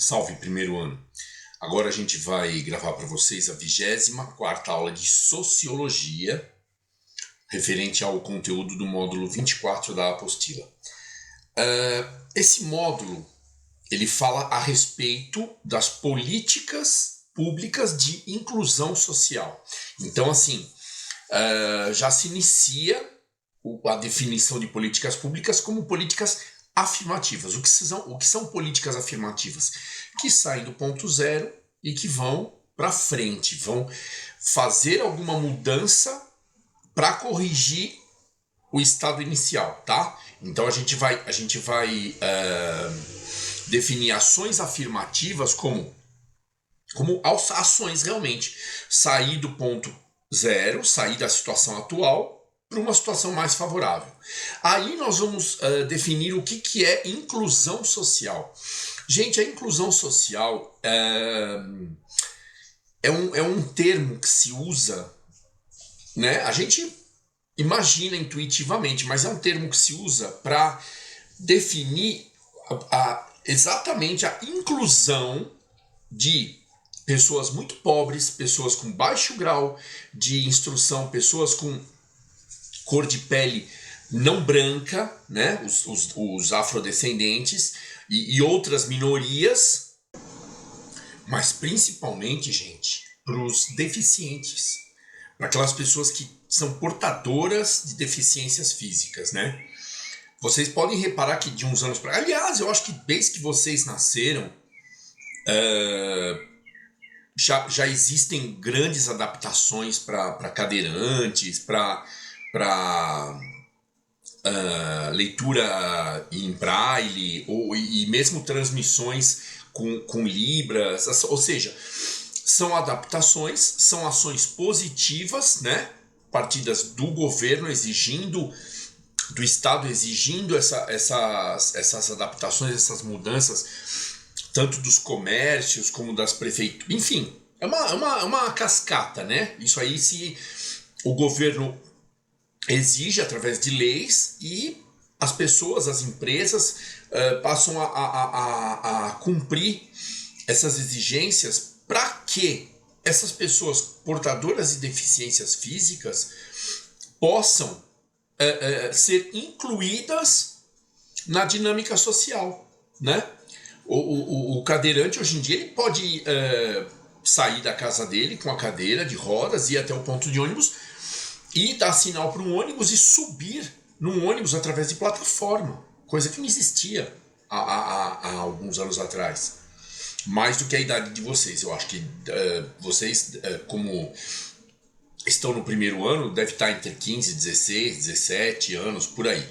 Salve, primeiro ano. Agora a gente vai gravar para vocês a 24ª aula de Sociologia, referente ao conteúdo do módulo 24 da apostila. Esse módulo, ele fala a respeito das políticas públicas de inclusão social. Então, assim, já se inicia a definição de políticas públicas como políticas afirmativas. O que são políticas afirmativas? Que saem do ponto zero e que vão para frente, vão fazer alguma mudança para corrigir o estado inicial, tá? Então a gente vai definir ações afirmativas como ações realmente, sair do ponto zero, sair da situação atual para uma situação mais favorável. Aí nós vamos definir o que é inclusão social. Gente, a inclusão social é um termo que se usa, né? A gente imagina intuitivamente, mas é um termo que se usa para definir exatamente a inclusão de pessoas muito pobres, pessoas com baixo grau de instrução, pessoas com cor de pele não branca, né? Os afrodescendentes e outras minorias, mas principalmente, gente, para os deficientes, para aquelas pessoas que são portadoras de deficiências físicas, né? Vocês podem reparar que de uns anos para... Aliás, eu acho que desde que vocês nasceram, já existem grandes adaptações para cadeirantes, para leitura em braille, e mesmo transmissões com libras, ou seja, são adaptações, são ações positivas, né? Partidas do governo exigindo, do Estado exigindo essas adaptações, essas mudanças, tanto dos comércios como das prefeituras, enfim, é uma cascata, né? Isso aí se o governo exige através de leis e as pessoas, as empresas passam a cumprir essas exigências para que essas pessoas portadoras de deficiências físicas possam ser incluídas na dinâmica social, né? O cadeirante hoje em dia ele pode sair da casa dele com a cadeira de rodas, ir até o ponto de ônibus e dar sinal para um ônibus e subir num ônibus através de plataforma, coisa que não existia há alguns anos atrás. Mais do que a idade de vocês. Eu acho que vocês, como estão no primeiro ano, deve estar entre 15, 16, 17 anos, por aí.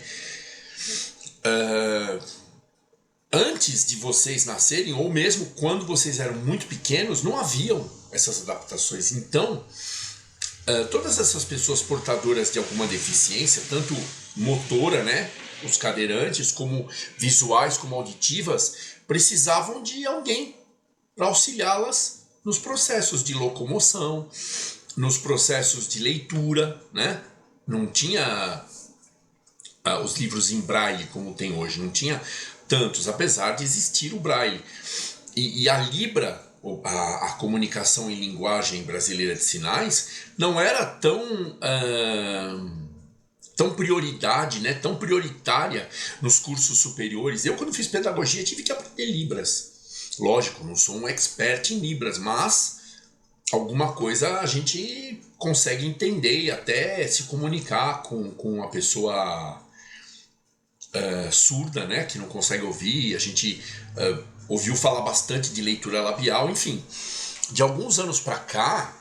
Antes de vocês nascerem, ou mesmo quando vocês eram muito pequenos, não haviam essas adaptações. Então, todas essas pessoas portadoras de alguma deficiência, tanto motora, né, os cadeirantes, como visuais, como auditivas, precisavam de alguém para auxiliá-las nos processos de locomoção, nos processos de leitura, né? Não tinha os livros em braille como tem hoje, não tinha tantos, apesar de existir o braille. E a Libra, a comunicação em linguagem brasileira de sinais, não era tão prioridade, né? Tão prioritária nos cursos superiores. Eu, quando fiz pedagogia, tive que aprender Libras. Lógico, não sou um expert em Libras, mas alguma coisa a gente consegue entender e até se comunicar com a pessoa surda, né, que não consegue ouvir. A gente ouviu falar bastante de leitura labial, enfim. De alguns anos para cá,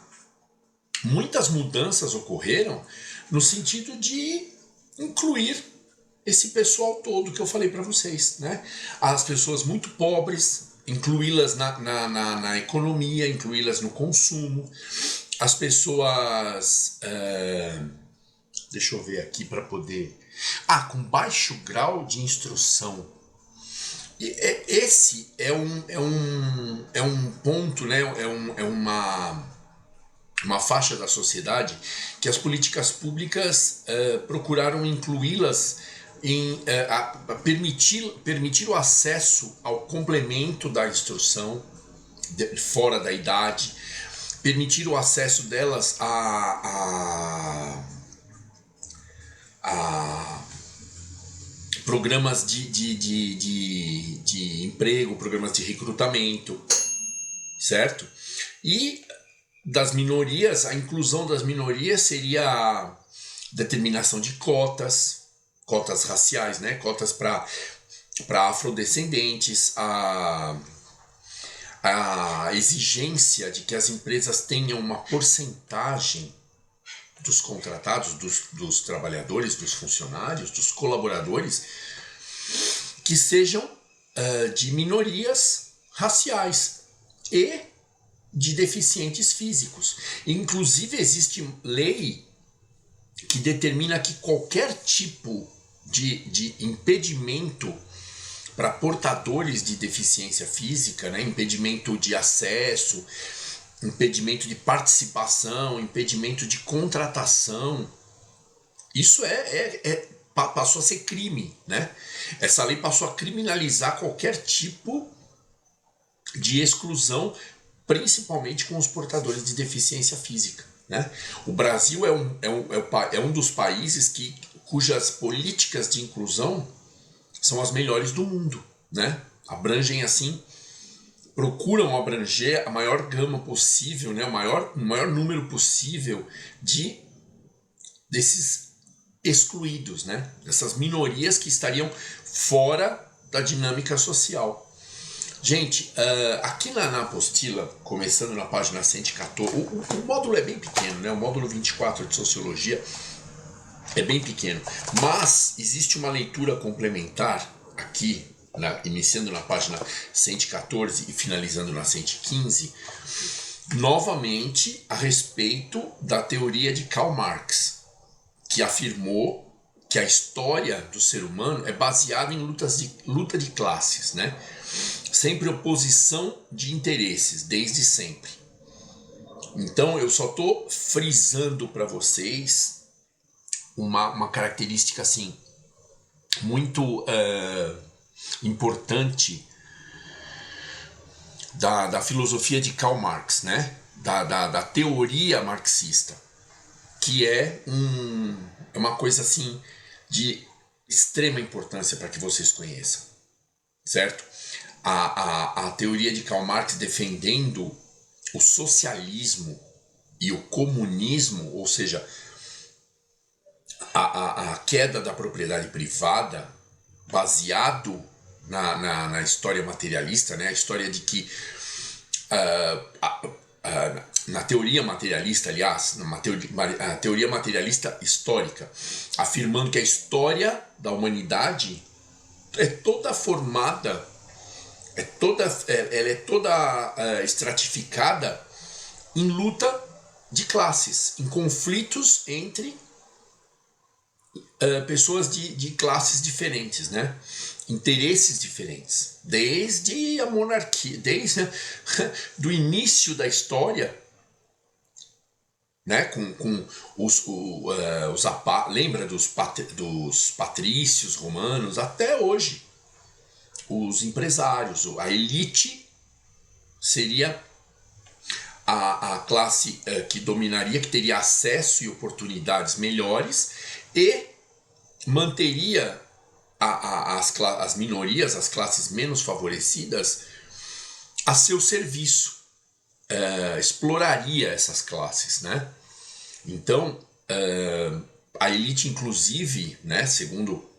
muitas mudanças ocorreram no sentido de incluir esse pessoal todo que eu falei para vocês, né? As pessoas muito pobres, incluí-las na economia, incluí-las no consumo, as pessoas... deixa eu ver aqui para poder... com baixo grau de instrução. Esse é um ponto, né? É uma faixa da sociedade que as políticas públicas procuraram incluí-las em permitir o acesso ao complemento da instrução fora da idade, permitir o acesso delas a programas de emprego, programas de recrutamento, certo? E das minorias, a inclusão das minorias seria a determinação de cotas raciais, né? Cotas para afrodescendentes, a exigência de que as empresas tenham uma porcentagem dos contratados, dos trabalhadores, dos funcionários, dos colaboradores, que sejam de minorias raciais e de deficientes físicos. Inclusive existe lei que determina que qualquer tipo de impedimento para portadores de deficiência física, né, impedimento de acesso, impedimento de participação, impedimento de contratação, isso passou a ser crime, né? Essa lei passou a criminalizar qualquer tipo de exclusão, principalmente com os portadores de deficiência física, né? O Brasil é um dos países cujas políticas de inclusão são as melhores do mundo, né? Abrangem assim, procuram abranger a maior gama possível, né? o maior número possível desses excluídos, né? Dessas minorias que estariam fora da dinâmica social. Gente, aqui na apostila, começando na página 114, o módulo é bem pequeno, né? O módulo 24 de Sociologia é bem pequeno, mas existe uma leitura complementar aqui, iniciando na página 114 e finalizando na 115, novamente a respeito da teoria de Karl Marx, que afirmou que a história do ser humano é baseada em luta de classes, né? Sempre oposição de interesses, desde sempre. Então eu só estou frisando para vocês uma característica assim muito importante da filosofia de Karl Marx, né? Da teoria marxista, que é uma coisa assim de extrema importância para que vocês conheçam, certo? A teoria de Karl Marx defendendo o socialismo e o comunismo, ou seja, a queda da propriedade privada, baseado na história materialista, né? A história de que na teoria materialista, aliás, a teoria materialista histórica, afirmando que a história da humanidade é toda formada, ela é toda estratificada em luta de classes, em conflitos entre pessoas de classes diferentes, né? Interesses diferentes, desde a monarquia, desde do início da história, né? Com lembra dos patrícios romanos, até hoje, os empresários, a elite seria a classe que dominaria, que teria acesso e oportunidades melhores e manteria as minorias, as classes menos favorecidas, a seu serviço, exploraria essas classes, né? Então, a elite, inclusive, né, segundo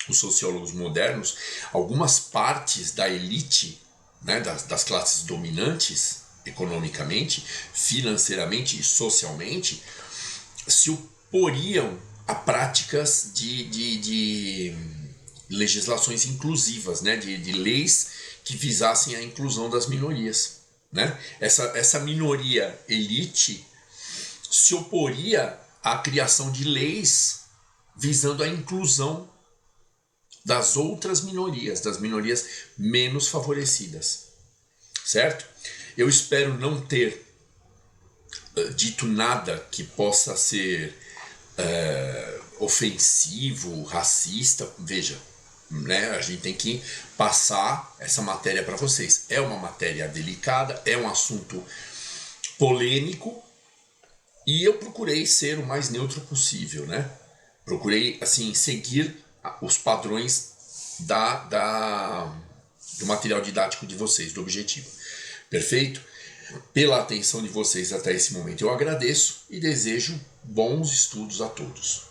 os sociólogos modernos, algumas partes da elite, né, das classes dominantes economicamente, financeiramente e socialmente, se oporiam a práticas de legislações inclusivas, né, de leis que visassem a inclusão das minorias, né? Essa minoria elite se oporia à criação de leis visando a inclusão das outras minorias, das minorias menos favorecidas, certo? Eu espero não ter dito nada que possa ser ofensivo, racista. Veja, né, a gente tem que passar essa matéria para vocês. É uma matéria delicada, é um assunto polêmico, e eu procurei ser o mais neutro possível, né? Procurei, assim, seguir os padrões do material didático de vocês, do objetivo. Perfeito? Pela atenção de vocês até esse momento eu agradeço e desejo bons estudos a todos.